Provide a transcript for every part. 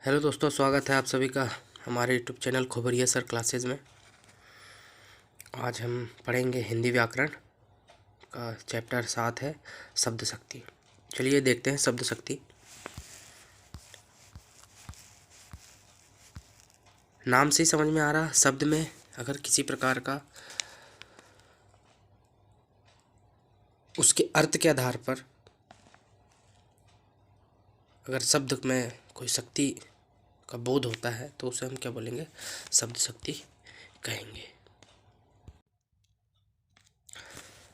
Hello दोस्तों, स्वागत है आप सभी का हमारे यूट्यूब चैनल खोबरिया सर क्लासेज में। आज हम पढ़ेंगे हिंदी व्याकरण का चैप्टर 7 है शब्द शक्ति। चलिए देखते हैं शब्द शक्ति। नाम से ही समझ में आ रहा, शब्द में अगर किसी प्रकार का उसके अर्थ के आधार पर अगर शब्द में कोई शक्ति का बोध होता है तो उसे हम क्या बोलेंगे, शब्द शक्ति कहेंगे।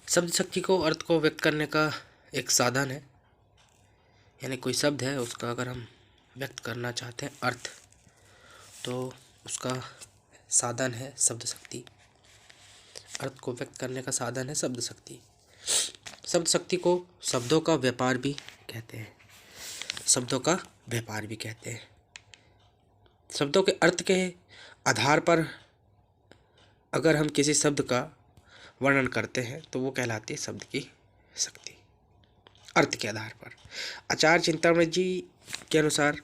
शब्द शक्ति को अर्थ को व्यक्त करने का एक साधन है, यानी कोई शब्द है उसका अगर हम व्यक्त करना चाहते हैं अर्थ, तो उसका साधन है शब्द शक्ति। अर्थ को व्यक्त करने का साधन है शब्द शक्ति। शब्द शक्ति को शब्दों का व्यापार भी कहते हैं, शब्दों का व्यापार भी कहते हैं। शब्दों के अर्थ के आधार पर अगर हम किसी शब्द का वर्णन करते हैं तो वो कहलाती है शब्द की शक्ति। अर्थ के आधार पर आचार्य चिंतामणि जी के अनुसार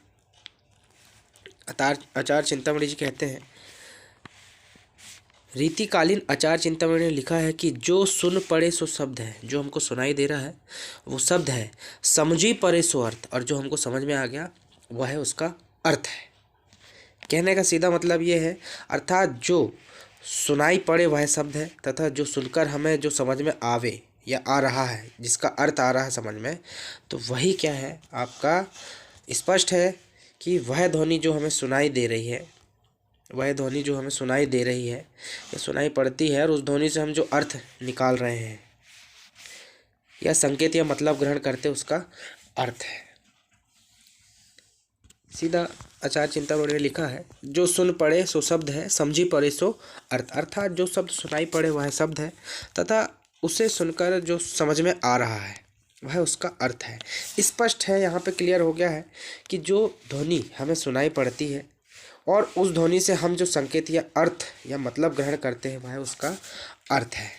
आचार्य चिंतामणि जी कहते हैं, रीतिकालीन आचार्य चिंतामणि ने लिखा है कि जो सुन पड़े सो शब्द है, जो हमको सुनाई दे रहा है वो शब्द है। समझी पड़े सो अर्थ, और जो हमको समझ में आ गया वह है उसका अर्थ है। कहने का सीधा मतलब ये है, अर्थात जो सुनाई पड़े वह शब्द है तथा जो सुनकर हमें जो समझ में आवे या आ रहा है, जिसका अर्थ आ रहा है समझ में, तो वही क्या है आपका स्पष्ट है कि वह ध्वनि जो हमें सुनाई दे रही है, वह ध्वनि जो हमें सुनाई दे रही है या सुनाई पड़ती है, और उस ध्वनि से हम जो अर्थ निकाल रहे हैं या संकेत या मतलब ग्रहण करते उसका अर्थ है। सीधा आचार्य चिंतामणि ने लिखा है, जो सुन पड़े सो शब्द है, समझी पड़े सो अर्थ। अर्थात जो शब्द सुनाई पड़े वह शब्द है तथा उसे सुनकर जो समझ में आ रहा है वह उसका अर्थ है। स्पष्ट है, यहाँ पे क्लियर हो गया है कि जो ध्वनि हमें सुनाई पड़ती है और उस ध्वनि से हम जो संकेत या अर्थ या मतलब ग्रहण करते हैं वह उसका अर्थ है।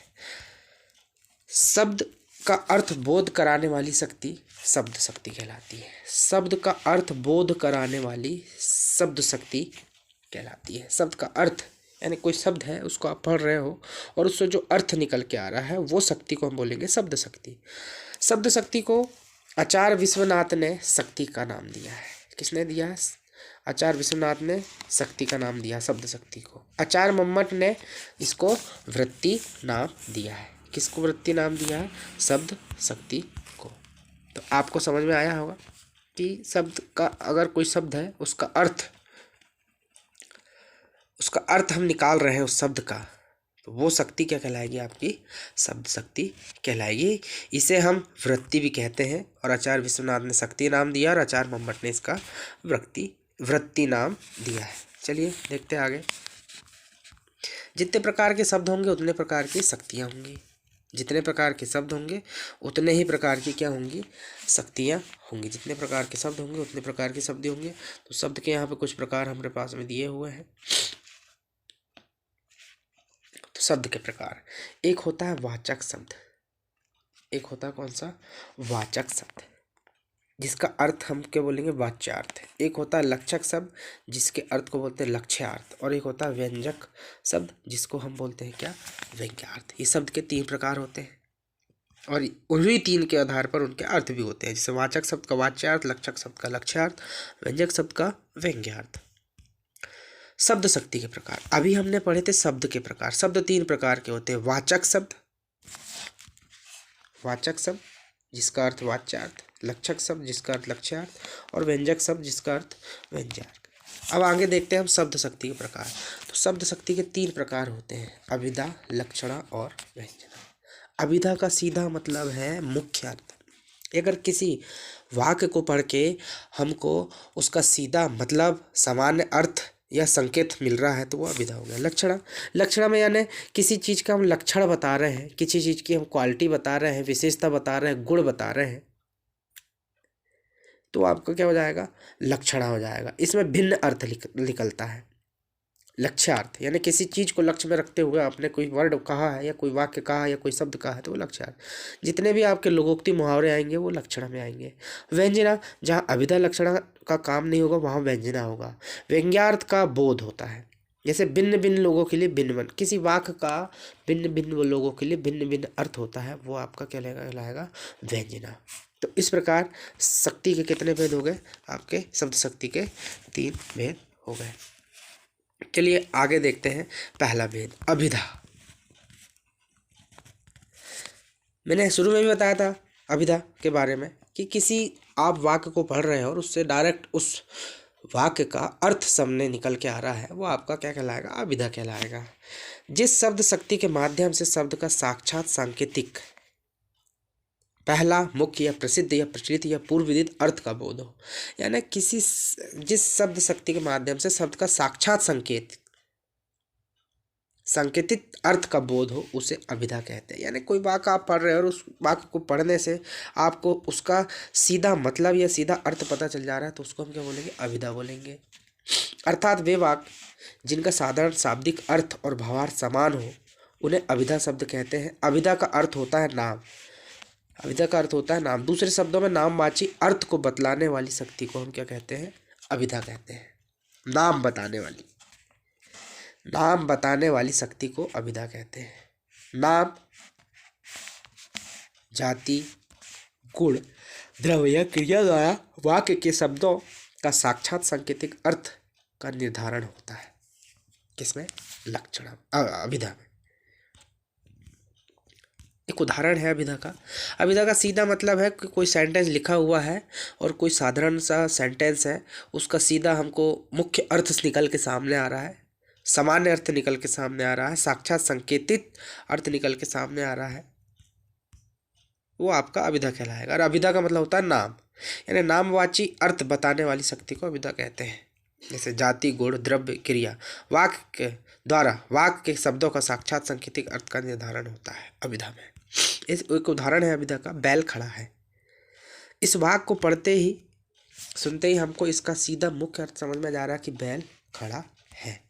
शब्द का अर्थ बोध कराने वाली शक्ति शब्द शक्ति कहलाती है। शब्द का अर्थ बोध कराने वाली शब्द शक्ति कहलाती है। शब्द का अर्थ यानी कोई शब्द है उसको आप पढ़ रहे हो और उससे जो अर्थ निकल के आ रहा है वो शक्ति को हम बोलेंगे शब्द शक्ति। शब्द शक्ति को आचार्य विश्वनाथ ने शक्ति का नाम दिया है। किसने दिया है? आचार्य विश्वनाथ ने शक्ति का नाम दिया शब्द शक्ति को। आचार्य मम्मट ने इसको वृत्ति नाम दिया है। किसको वृत्ति नाम दिया है? शब्द शक्ति को। तो आपको समझ में आया होगा कि शब्द का अगर कोई शब्द है उसका अर्थ हम निकाल रहे हैं उस शब्द का, तो वो शक्ति क्या कहलाएगी? आपकी शब्द शक्ति कहलाएगी। इसे हम वृत्ति भी कहते हैं, और आचार्य विश्वनाथ ने शक्ति नाम दिया और आचार्य मम्मट ने इसका वृत्ति नाम दिया है। चलिए देखते हैं आगे। जितने प्रकार के शब्द होंगे उतने प्रकार की शक्तियाँ होंगी। जितने प्रकार के शब्द होंगे उतने ही प्रकार की क्या होंगी? शक्तियाँ होंगी। जितने प्रकार के शब्द होंगे उतने प्रकार की शब्द होंगे। तो शब्द के यहाँ पे कुछ प्रकार हमारे पास में दिए हुए हैं। तो शब्द के प्रकार, एक होता है वाचक शब्द। एक होता है कौन सा? वाचक शब्द, जिसका अर्थ हम क्या बोलेंगे? वाच्यार्थ। एक होता है लक्षक शब्द, जिसके अर्थ को बोलते हैं लक्ष्यार्थ। और एक होता है व्यंजक शब्द, जिसको हम बोलते हैं क्या? व्यंग्यार्थ। ये शब्द के 3 प्रकार होते हैं और उन्हीं 3 के आधार पर उनके अर्थ भी होते हैं। जैसे वाचक शब्द का वाच्यार्थ, लक्षक शब्द का लक्ष्यार्थ, व्यंजक शब्द का व्यंग्यार्थ। शब्द शक्ति के प्रकार अभी हमने पढ़े थे। शब्द के प्रकार, शब्द 3 प्रकार के होते हैं। वाचक शब्द जिसका अर्थ वाच्यार्थ, लक्षक शब्द जिसका अर्थ लक्ष्यार्थ, और व्यंजक शब्द जिसका अर्थ व्यंग्यार्थ। अब आगे देखते हैं हम शब्द शक्ति के प्रकार। तो शब्द शक्ति के 3 प्रकार होते हैं, अभिधा, लक्षणा और व्यंजना। अभिधा का सीधा मतलब है मुख्य अर्थ। अगर किसी वाक्य को पढ़ के हमको उसका सीधा मतलब सामान्य अर्थ या संकेत मिल रहा है तो वो अभिधा हो गया। लक्षणा में यानी किसी चीज़ का हम लक्षण बता रहे हैं, किसी चीज़ की हम क्वालिटी बता रहे हैं, विशेषता बता रहे हैं, गुण बता रहे हैं, तो आपका क्या हो जाएगा? लक्षणा हो जाएगा। इसमें भिन्न अर्थ निकलता है। लक्ष्यार्थ यानी किसी चीज को लक्ष्य में रखते हुए आपने कोई वर्ड कहा है या कोई वाक्य कहा है या कोई शब्द कहा है तो वो लक्ष्यार्थ। जितने भी आपके लोकोक्ति मुहावरे आएंगे वो लक्षण में आएंगे। व्यंजना, जहाँ अभिधा लक्षण का काम नहीं होगा वहाँ व्यंजना होगा। व्यंग्यार्थ का बोध होता है, जैसे भिन्न भिन्न लोगों के लिए भिन्न भिन्न, किसी वाक्य का भिन्न भिन्न लोगों के लिए भिन्न भिन्न अर्थ होता है, वो आपका क्या कहलाएगा, व्यंजना। तो इस प्रकार शक्ति के कितने भेद हो गए आपके, शब्द शक्ति के 3 भेद हो गए। चलिए आगे देखते हैं पहला भेद, अभिधा। मैंने शुरू में भी बताया था अभिधा के बारे में कि किसी आप वाक्य को पढ़ रहे हो और उससे डायरेक्ट उस वाक्य का अर्थ सामने निकल के आ रहा है, वो आपका क्या कहलाएगा, अभिधा कहलाएगा। जिस शब्द शक्ति के माध्यम से शब्द का साक्षात सांकेतिक पहला मुख्य या प्रसिद्ध या प्रचलित या पूर्व विदित अर्थ का बोध हो, यानी जिस शब्द शक्ति के माध्यम से शब्द का साक्षात संकेतित अर्थ का बोध हो उसे अभिधा कहते हैं। यानी कोई वाक्य आप पढ़ रहे हो और उस वाक्य को पढ़ने से आपको उसका सीधा मतलब या सीधा अर्थ पता चल जा रहा है तो उसको हम क्या बोलेंगे, अभिधा बोलेंगे। अर्थात वे वाक्य जिनका साधारण शाब्दिक अर्थ और भावार्थ समान हो उन्हें अभिधा शब्द कहते हैं। अभिधा का अर्थ होता है नाम, अभिधा का अर्थ होता है नाम। दूसरे शब्दों में नामवाची अर्थ को बतलाने वाली शक्ति को हम क्या कहते हैं, अभिधा कहते हैं। नाम बताने वाली शक्ति को अभिधा कहते हैं। नाम, जाति, गुण, द्रव्य या क्रिया द्वारा वाक्य के शब्दों का साक्षात सांकेतिक अर्थ का निर्धारण होता है। किसमें, लक्षण, अभिधा में। एक उदाहरण है अभिधा का। अभिधा का सीधा मतलब है कि कोई सेंटेंस लिखा हुआ है और कोई साधारण सा सेंटेंस है, उसका सीधा हमको मुख्य अर्थ निकल के सामने आ रहा है, सामान्य अर्थ निकल के सामने आ रहा है, साक्षात संकेतित अर्थ निकल के सामने आ रहा है, वो आपका अभिधा कहलाएगा। और अभिधा का मतलब होता है नाम, यानी नामवाची अर्थ बताने वाली शक्ति को अभिधा कहते हैं। जैसे जाति, गुण, द्रव्य, क्रिया, वाक्य के द्वारा वाक्य के शब्दों का साक्षात सांकेतिक अर्थ का निर्धारण होता है अभिधा में। इस एक उदाहरण है अभिधा का, बैल खड़ा है। इस वाक्य को पढ़ते ही सुनते ही हमको इसका सीधा मुख्य अर्थ समझ में जा रहा है कि बैल खड़ा है।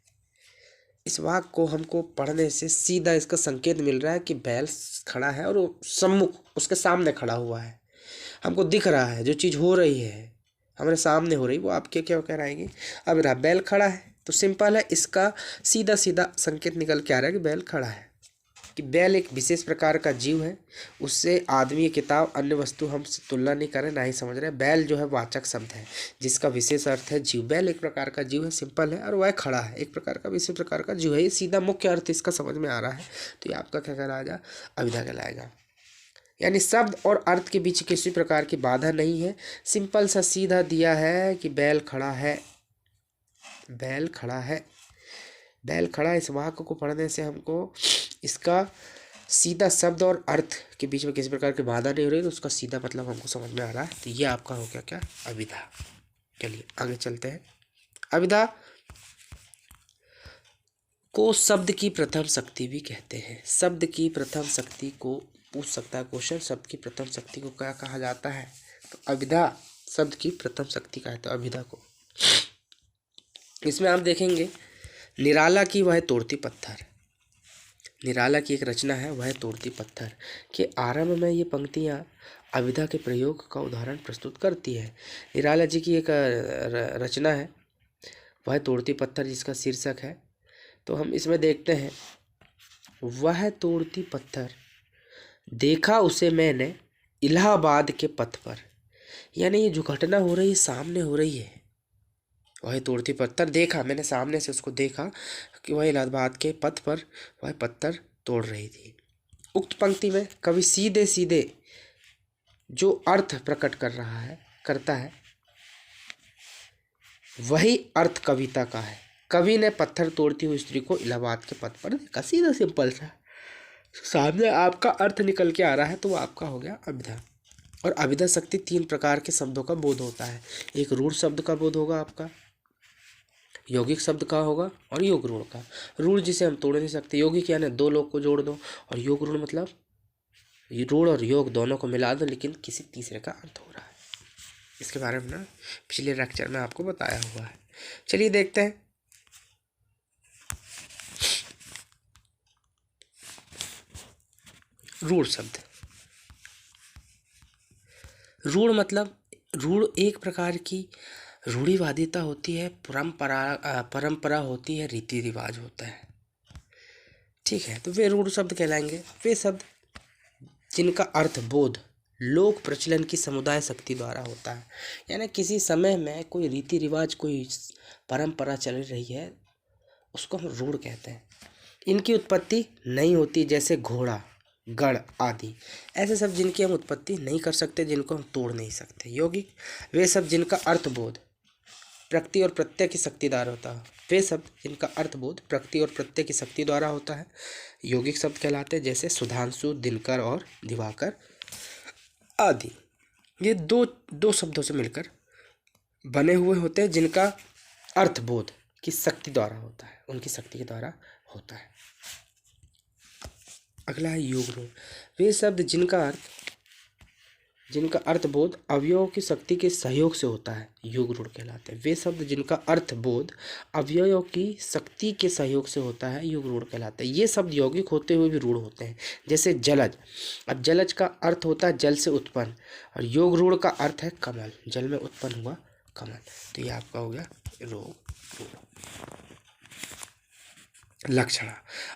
इस वाक्य को हमको पढ़ने से सीधा इसका संकेत मिल रहा है कि बैल खड़ा है और वो सम्मुख उसके सामने खड़ा हुआ है, हमको दिख रहा है, जो चीज़ हो रही है हमारे सामने हो रही, वो आपके क्या कह रहेंगे, अब रहा बैल खड़ा है। तो सिंपल है, इसका सीधा सीधा संकेत निकल के आ रहा है कि बैल खड़ा है, कि बैल एक विशेष प्रकार का जीव है, उससे आदमी, किताब, अन्य वस्तु हम तुलना नहीं कर रहे, ना ही समझ रहे। बैल जो है वाचक शब्द है जिसका विशेष अर्थ है जीव। बैल एक प्रकार का जीव है, सिंपल है, और वह खड़ा है, एक प्रकार का विशेष प्रकार का जीव है। ये सीधा मुख्य अर्थ इसका समझ में आ रहा है, तो ये आपका क्या कहलाएगा, अभिधा कहलाएगा। यानी शब्द और अर्थ के बीच किसी प्रकार की बाधा नहीं है, सिंपल सा सीधा दिया है कि बैल खड़ा है, बैल खड़ा है, बैल खड़ा। इस वाक्य को पढ़ने से हमको इसका सीधा शब्द और अर्थ के बीच में किसी प्रकार की बाधा नहीं हो रही, तो उसका सीधा मतलब हमको समझ में आ रहा है, तो ये आपका हो गया क्या, अभिधा। चलिए आगे चलते हैं। अभिधा को शब्द की प्रथम शक्ति भी कहते हैं। शब्द की प्रथम शक्ति को पूछ सकता है क्वेश्चन, शब्द की प्रथम शक्ति को क्या कहा जाता है, तो अभिधा शब्द की प्रथम शक्ति कहते हैं अभिधा को। इसमें आप देखेंगे निराला की वह तोड़ती पत्थर, निराला की एक रचना है वह तोड़ती पत्थर के आरंभ में ये पंक्तियाँ अभिधा के प्रयोग का उदाहरण प्रस्तुत करती है। निराला जी की एक रचना है वह तोड़ती पत्थर, जिसका शीर्षक है, तो हम इसमें देखते हैं, वह तोड़ती पत्थर देखा उसे मैंने इलाहाबाद के पथ पर, यानी ये जो घटना हो रही है सामने हो रही है। वह तोड़ती पत्थर देखा, मैंने सामने से उसको देखा कि वह इलाहाबाद के पथ पर वह पत्थर तोड़ रही थी। उक्त पंक्ति में कवि सीधे सीधे जो अर्थ प्रकट करता है वही अर्थ कविता का है। कवि ने पत्थर तोड़ती हुई स्त्री को इलाहाबाद के पथ पर देखा, सीधा सिंपल सा सामने आपका अर्थ निकल के आ रहा है, तो वो आपका हो गया अभिधा। और अभिधा शक्ति 3 प्रकार के शब्दों का बोध होता है। एक रूढ़ शब्द का बोध होगा आपका, यौगिक शब्द का होगा, और योग रूढ़ का। रूढ़ जिसे हम तोड़ नहीं सकते, यौगिक यानी 2 लोग को जोड़ दो, और योग रूढ़ मतलब रूढ़ और योग दोनों को मिला दो लेकिन किसी तीसरे का अर्थ हो रहा है। इसके बारे में ना पिछले लेक्चर में आपको बताया हुआ है। चलिए देखते हैं रूढ़ शब्द। रूढ़ मतलब, रूढ़ एक प्रकार की रूढ़िवादिता होती है, परंपरा होती है, रीति रिवाज होता है। ठीक है, तो वे रूढ़ शब्द कहलाएंगे। वे शब्द जिनका अर्थ बोध लोक प्रचलन की समुदाय शक्ति द्वारा होता है, यानी किसी समय में कोई रीति रिवाज, कोई परंपरा चल रही है, उसको हम रूढ़ कहते हैं। इनकी उत्पत्ति नहीं होती, जैसे घोड़ा, गढ़ आदि, ऐसे सब जिनकी हम उत्पत्ति नहीं कर सकते, जिनको हम तोड़ नहीं सकते। यौगिक, वे सब जिनका अर्थबोध प्रकृति और प्रत्यय की शक्ति द्वारा होता है। वे शब्द जिनका अर्थबोध प्रकृति और प्रत्यय की शक्ति द्वारा होता है, यौगिक शब्द कहलाते हैं, जैसे सुधांशु, दिनकर और दिवाकर आदि। ये दो शब्दों से मिलकर बने हुए होते हैं, जिनका अर्थबोध की शक्ति द्वारा होता है, उनकी शक्ति के द्वारा होता है। अगला है योग रूढ़। वे शब्द जिनका अर्थबोध अवयवों की शक्ति के सहयोग से होता है, योग रूढ़ कहलाते हैं। वे शब्द जिनका अर्थबोध अवयवों की शक्ति के सहयोग से होता है, योग रूढ़ कहलाते हैं। ये शब्द यौगिक होते हुए भी रूढ़ होते हैं, जैसे जलज। अब जलज का अर्थ होता है जल से उत्पन्न, और योग रूढ़ का अर्थ है कमल, जल में उत्पन्न हुआ कमल। तो ये आपका हो गया रूढ़। लक्षणा।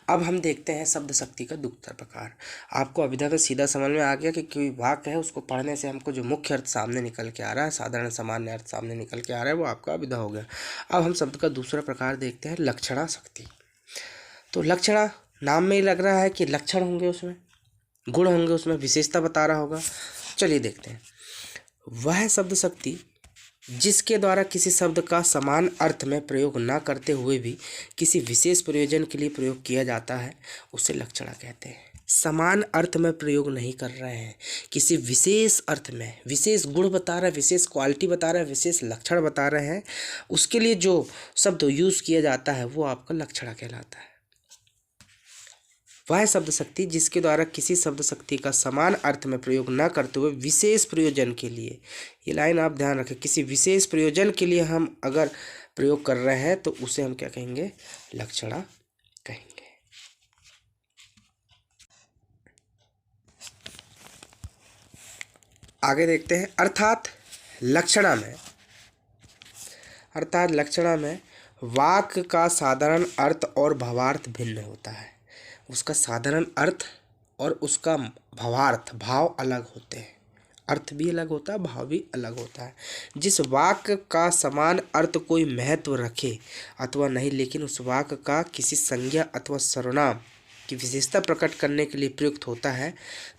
अब हम देखते हैं शब्द शक्ति का दूसरा प्रकार। आपको अभिधा में सीधा समझ में आ गया कि कोई वाक्य है, उसको पढ़ने से हमको जो मुख्य अर्थ सामने निकल के आ रहा है, साधारण सामान्य अर्थ सामने निकल के आ रहा है, वो आपका अभिधा हो गया। अब हम शब्द का दूसरा प्रकार देखते हैं, लक्षणा शक्ति। तो लक्षणा, नाम में ही लग रहा है कि लक्षण होंगे, उसमें गुण होंगे, उसमें विशेषता बता रहा होगा। चलिए देखते हैं। वह शब्द शक्ति जिसके द्वारा किसी शब्द का समान अर्थ में प्रयोग न करते हुए भी किसी विशेष प्रयोजन के लिए प्रयोग किया जाता है, उसे लक्षणा कहते हैं। समान अर्थ में प्रयोग नहीं कर रहे हैं, किसी विशेष अर्थ में, विशेष गुण बता रहा है, विशेष क्वालिटी बता रहा है, विशेष लक्षण बता रहे हैं, उसके लिए जो शब्द यूज़ किया जाता है वो आपका लक्षणा कहलाता है। वह शब्द शक्ति जिसके द्वारा किसी शब्द शक्ति का समान अर्थ में प्रयोग न करते हुए विशेष प्रयोजन के लिए, ये लाइन आप ध्यान रखें, किसी विशेष प्रयोजन के लिए हम अगर प्रयोग कर रहे हैं तो उसे हम क्या कहेंगे, लक्षणा कहेंगे। आगे देखते हैं। अर्थात लक्षणा में वाक्य का साधारण अर्थ और भावार्थ भिन्न होता है। उसका साधारण अर्थ और उसका भावार्थ, भाव अलग होते हैं। अर्थ भी अलग होता है, भाव भी अलग होता है। जिस वाक्य का समान अर्थ कोई महत्व रखे अथवा नहीं, लेकिन उस वाक्य का किसी संज्ञा अथवा सर्वनाम की विशेषता प्रकट करने के लिए प्रयुक्त होता है,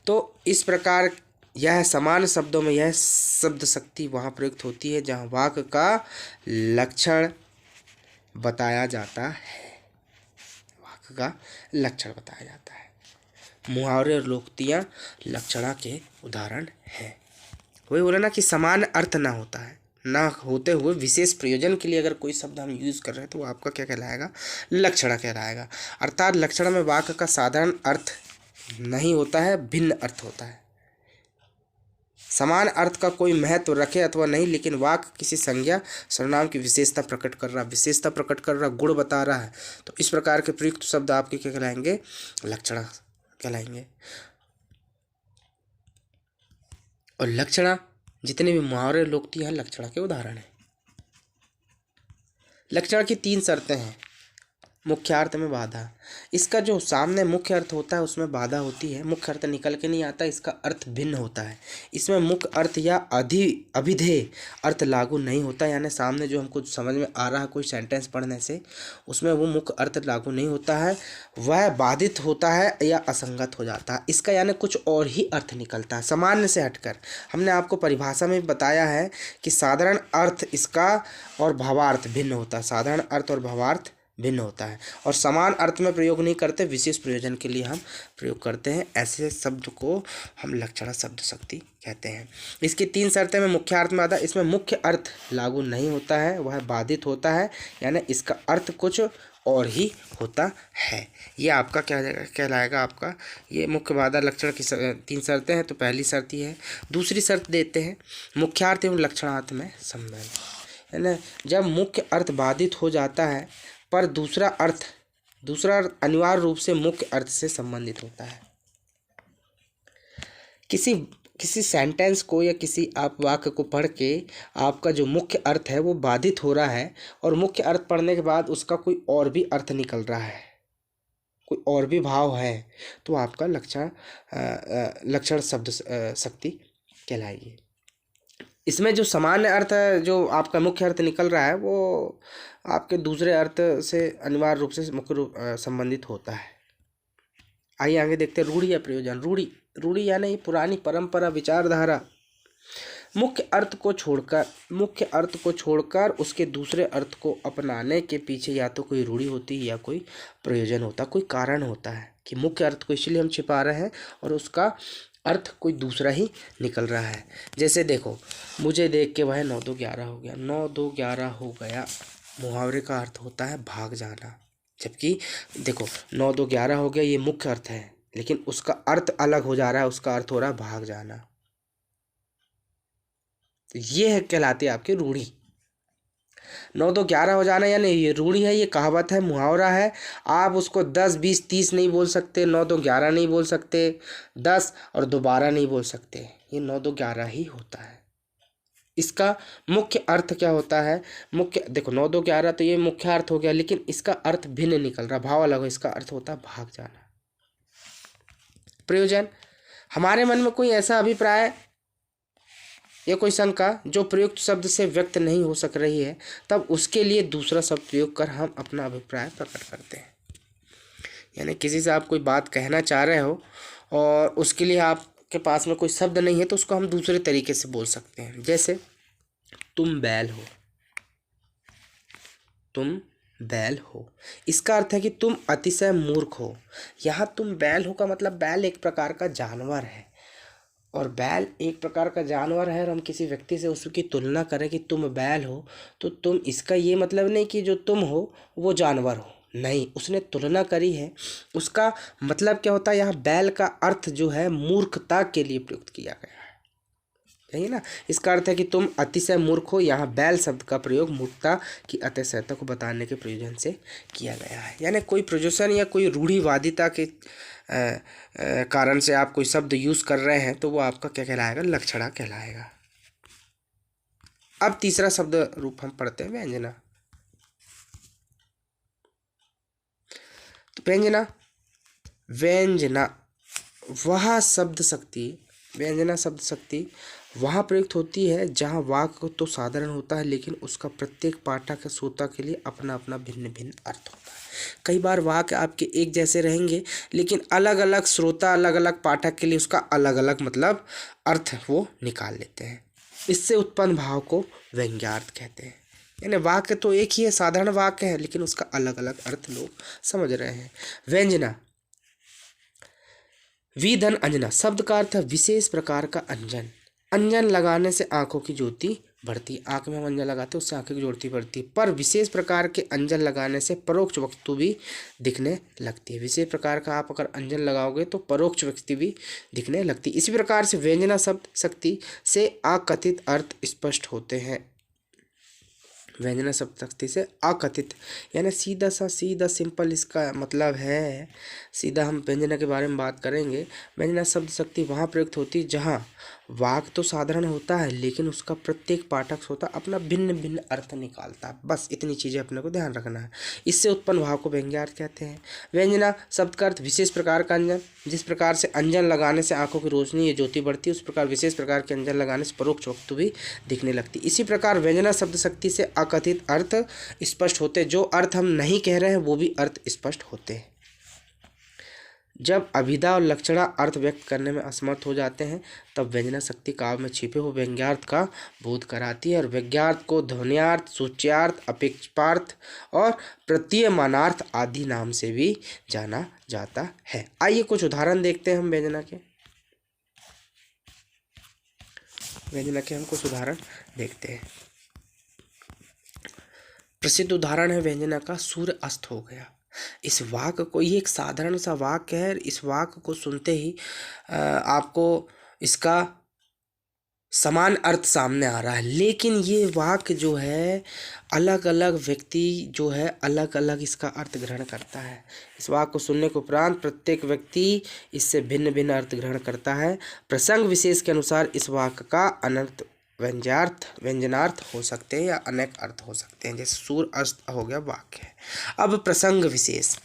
तो इस प्रकार यह समान शब्दों में यह शब्द शक्ति वहाँ प्रयुक्त होती है जहाँ वाक्य का लक्षण बताया जाता है। का लक्षण बताया जाता है। मुहावरे और लोकोक्तियाँ लक्षणा के उदाहरण हैं। वही बोला ना कि समान अर्थ ना होता है, ना होते हुए विशेष प्रयोजन के लिए अगर कोई शब्द हम यूज़ कर रहे हैं तो वो आपका क्या कहलाएगा, लक्षणा कहलाएगा। अर्थात लक्षणा में वाक्य का साधारण अर्थ नहीं होता है, भिन्न अर्थ होता है। समान अर्थ का कोई महत्व रखे अथवा नहीं, लेकिन वाक्य किसी संज्ञा सर्वनाम की विशेषता प्रकट कर रहा, गुण बता रहा है, तो इस प्रकार के प्रयुक्त शब्द आपके क्या कहलाएंगे, लक्षणा कहलाएंगे। और लक्षणा जितने भी मुहावरे लोकोक्ति हैं लक्षणा के उदाहरण हैं। लक्षण की 3 शर्तें हैं। मुख्य अर्थ में बाधा, इसका जो सामने मुख्य अर्थ होता है उसमें बाधा होती है, मुख्य अर्थ निकल के नहीं आता, इसका अर्थ भिन्न होता है। इसमें मुख्य अर्थ या अभिधेय अर्थ लागू नहीं होता, यानी सामने जो हमको समझ में आ रहा है कोई सेंटेंस पढ़ने से, उसमें वो मुख्य अर्थ लागू नहीं होता है, वह बाधित होता है या असंगत हो जाता है। इसका यानी कुछ और ही अर्थ निकलता है सामान्य से हटकर। हमने आपको परिभाषा में बताया है कि साधारण अर्थ इसका और भावार्थ भिन्न होता है, साधारण अर्थ और भावार्थ भिन्न होता है, और समान अर्थ में प्रयोग नहीं करते, विशेष प्रयोजन के लिए हम प्रयोग करते हैं। ऐसे शब्द को हम लक्षणा शब्द शक्ति कहते हैं। इसकी 3 शर्तें में मुख्य अर्थ में आता है, इसमें मुख्य अर्थ लागू नहीं होता है, वह बाधित होता है, यानी इसका अर्थ कुछ और ही होता है। ये आपका क्या कहलाएगा, आपका ये मुख्य बाधा लक्षण की 3 शर्तें हैं। तो पहली शर्त ये है। दूसरी शर्त देते हैं, मुख्यार्थ एवं लक्षणार्थ में संबंध, यानी जब मुख्य अर्थ बाधित हो जाता है पर दूसरा अनिवार्य रूप से मुख्य अर्थ से संबंधित होता है। किसी किसी सेंटेंस को या किसी आप वाक्य को पढ़ के आपका जो मुख्य अर्थ है वो बाधित हो रहा है, और मुख्य अर्थ पढ़ने के बाद उसका कोई और भी अर्थ निकल रहा है, कोई और भी भाव है, तो आपका लक्षण शब्द शक्ति कहलाएगी। इसमें जो सामान्य अर्थ है, जो आपका मुख्य अर्थ निकल रहा है, वो आपके दूसरे अर्थ से अनिवार्य रूप से मुख्य रूप संबंधित होता है। आइए आगे देखते हैं रूढ़ि या प्रयोजन। रूढ़ि रूढ़ि यानी पुरानी परंपरा, विचारधारा। मुख्य अर्थ को छोड़कर उसके दूसरे अर्थ को अपनाने के पीछे या तो कोई रूढ़ि होती है या कोई प्रयोजन होता, कोई कारण होता है कि मुख्य अर्थ को इसलिए हम छिपा रहे हैं और उसका अर्थ कोई दूसरा ही निकल रहा है। जैसे देखो, मुझे देख के वह 9-2-11 हो गया। 9-2-11 हो गया मुहावरे का अर्थ होता है भाग जाना, जबकि देखो 9-2-11 हो गया ये मुख्य अर्थ है, लेकिन उसका अर्थ अलग हो जा रहा है, उसका अर्थ हो रहा है भाग जाना। तो ये है कहलाती है आपकी रूढ़ी। 9-2-11 हो जाना यानी ये रूढ़ी है, ये कहावत है, मुहावरा है। आप उसको 10, 20, 30 नहीं बोल सकते, 9-2-11 नहीं बोल सकते, 10 और दोबारा नहीं बोल सकते, ये 9-2-11 ही होता है। इसका मुख्य अर्थ क्या होता है? मुख्य देखो 9-2-11 तो ये मुख्य अर्थ हो गया, लेकिन इसका अर्थ भिन्न निकल रहा, भाव अलग हो, इसका अर्थ होता है भाग जाना। प्रयोजन, हमारे मन में कोई ऐसा अभिप्राय या कोई शंका जो प्रयुक्त शब्द से व्यक्त नहीं हो सक रही है, तब उसके लिए दूसरा शब्द प्रयोग कर हम अपना अभिप्राय प्रकट करते हैं। यानी किसी से आप कोई बात कहना चाह रहे हो और उसके लिए आपके पास में कोई शब्द नहीं है, तो उसको हम दूसरे तरीके से बोल सकते हैं। जैसे तुम बैल हो, तुम बैल हो, इसका अर्थ है कि तुम अतिशय मूर्ख हो। यहाँ तुम बैल हो का मतलब बैल एक प्रकार का जानवर है, और बैल एक प्रकार का जानवर है और हम किसी व्यक्ति से उसकी तुलना करें कि तुम बैल हो, तो तुम, इसका ये मतलब नहीं कि जो तुम हो वो जानवर हो, नहीं, उसने तुलना करी है। उसका मतलब क्या होता है, यहाँ बैल का अर्थ जो है मूर्खता के लिए प्रयुक्त किया गया है, यही ना। इसका अर्थ है कि तुम अतिशय मूर्ख हो, यहाँ बैल शब्द का प्रयोग मूर्खता की अतिशयता को बताने के प्रयोजन से किया गया है। यानी कोई प्रयोजन या कोई रूढ़िवादिता के कारण से आप कोई शब्द यूज कर रहे हैं, तो वो आपका क्या कहलाएगा, लक्षणा कहलाएगा। अब तीसरा शब्द रूप हम पढ़ते हैं, व्यंजना। तो व्यंजना वह शब्द शक्ति, व्यंजना शब्द शक्ति वहाँ प्रयुक्त होती है जहाँ वाक्य तो साधारण होता है, लेकिन उसका प्रत्येक पाठक या श्रोता के लिए अपना अपना भिन्न भिन्न अर्थ होता है। कई बार वाक्य आपके एक जैसे रहेंगे, लेकिन अलग अलग श्रोता, अलग अलग पाठक के लिए उसका अलग अलग मतलब अर्थ वो निकाल लेते हैं। इससे उत्पन्न भाव को व्यंग्यार्थ कहते हैं। यानी वाक्य तो एक ही है, साधारण वाक्य है, लेकिन उसका अलग अलग अर्थ लोग समझ रहे हैं। व्यंजना, विधन अंजना शब्द का अर्थ है विशेष प्रकार का अंजन। अंजन लगाने से आंखों की ज्योति बढ़ती, आंख में हम अंजन लगाते हैं उससे आंखों की ज्योति बढ़ती, पर विशेष प्रकार के अंजन लगाने से परोक्ष वस्तु भी दिखने लगती है। विशेष प्रकार का आप अगर अंजन लगाओगे तो परोक्ष वस्तु भी दिखने लगती। इसी प्रकार से व्यंजना शब्द शक्ति से अकथित अर्थ स्पष्ट होते हैं। व्यंजना शब्द शक्ति से अकथित यानी सीधा सिंपल इसका मतलब है, सीधा हम व्यंजना के बारे में बात करेंगे। व्यंजना शब्द शक्ति वहाँ प्रयुक्त होती है जहाँ वाक्य तो साधारण होता है, लेकिन उसका प्रत्येक पाठक श्रोता अपना भिन्न भिन्न अर्थ निकालता है। बस इतनी चीज़ें अपने को ध्यान रखना है। इससे उत्पन्न भाव को व्यंग्यार्थ कहते हैं। व्यंजना शब्द का अर्थ विशेष प्रकार का अंजन, जिस प्रकार से अंजन लगाने से आंखों की रोशनी या ज्योति बढ़ती है, उस प्रकार विशेष प्रकार के अंजन लगाने से परोक्ष वस्तु भी दिखने लगती। इसी प्रकार व्यंजना शब्द शक्ति से अकथित अर्थ स्पष्ट होते, जो अर्थ हम नहीं कह रहे हैं वो भी अर्थ स्पष्ट होते हैं। जब अभिधा और लक्षणा अर्थ व्यक्त करने में असमर्थ हो जाते हैं, तब व्यंजना शक्ति काव्य में छिपे हुए व्यंग्यार्थ का बोध कराती है, और व्यंग्यार्थ को ध्वन्यार्थ, सूच्यार्थ, अपेक्षार्थ और प्रतीयमानार्थ आदि नाम से भी जाना जाता है। आइए कुछ उदाहरण देखते हैं हम व्यंजना के। हम कुछ उदाहरण देखते हैं। प्रसिद्ध उदाहरण है व्यंजना का सूर्य अस्त हो गया। इस वाक्य को, ये एक साधारण सा वाक्य है, इस वाक्य को सुनते ही आपको इसका समान अर्थ सामने आ रहा है, लेकिन ये वाक्य जो है अलग अलग व्यक्ति जो है अलग अलग इसका अर्थ ग्रहण करता है। इस वाक्य को सुनने के उपरांत प्रत्येक व्यक्ति इससे भिन्न भिन्न अर्थ ग्रहण करता है। प्रसंग विशेष के अनुसार इस वाक्य का अनर्थ व्यंजनार्थ हो सकते हैं या अनेक अर्थ हो सकते हैं। जैसे सूर्य अस्त हो गया वाक्य है। अब प्रसंग विशेष,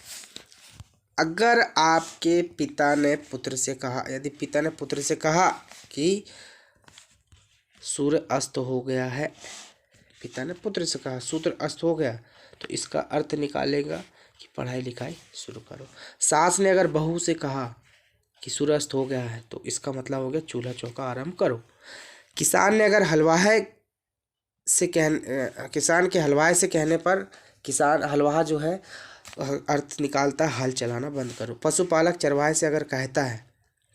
अगर आपके पिता ने पुत्र से कहा, यदि पिता ने पुत्र से कहा कि सूर्य अस्त हो गया है, पिता ने पुत्र से कहा सूर्य अस्त हो गया, तो इसका अर्थ निकालेगा कि पढ़ाई लिखाई शुरू करो। सास ने अगर बहू से कहा कि सूर्य अस्त हो गया है, तो इसका मतलब हो गया चूल्हा चौका आरंभ करो। किसान ने अगर किसान के हलवाई से कहने पर किसान हलवाहा जो है अर्थ निकालता है हल चलाना बंद करो। पशुपालक चरवाहे से अगर कहता है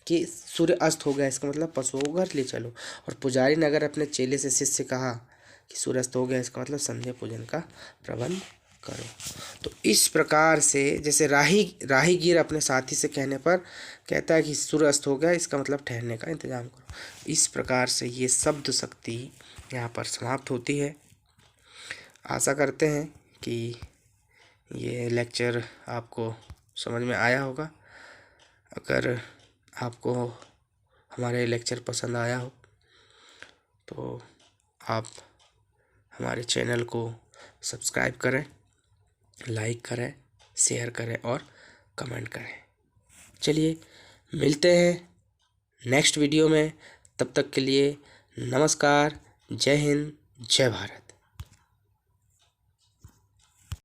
कि सूर्य अस्त हो गया, इसका मतलब पशुओं को घर ले चलो। और पुजारी ने अगर अपने चेले से शिष्य से कहा कि सूर्य अस्त हो गया, इसका मतलब संध्या पूजन का प्रबंध करो। तो इस प्रकार से जैसे राहीगीर अपने साथी से कहने पर कहता है कि सूर्य अस्त हो गया, इसका मतलब ठहरने का इंतजाम करो। इस प्रकार से ये शब्द शक्ति यहाँ पर समाप्त होती है। आशा करते हैं कि ये लेक्चर आपको समझ में आया होगा। अगर आपको हमारे लेक्चर पसंद आया हो तो आप हमारे चैनल को सब्सक्राइब करें, लाइक करें, शेयर करें और कमेंट करें। चलिए मिलते हैं नेक्स्ट वीडियो में। तब तक के लिए नमस्कार, जय हिंद, जय भारत।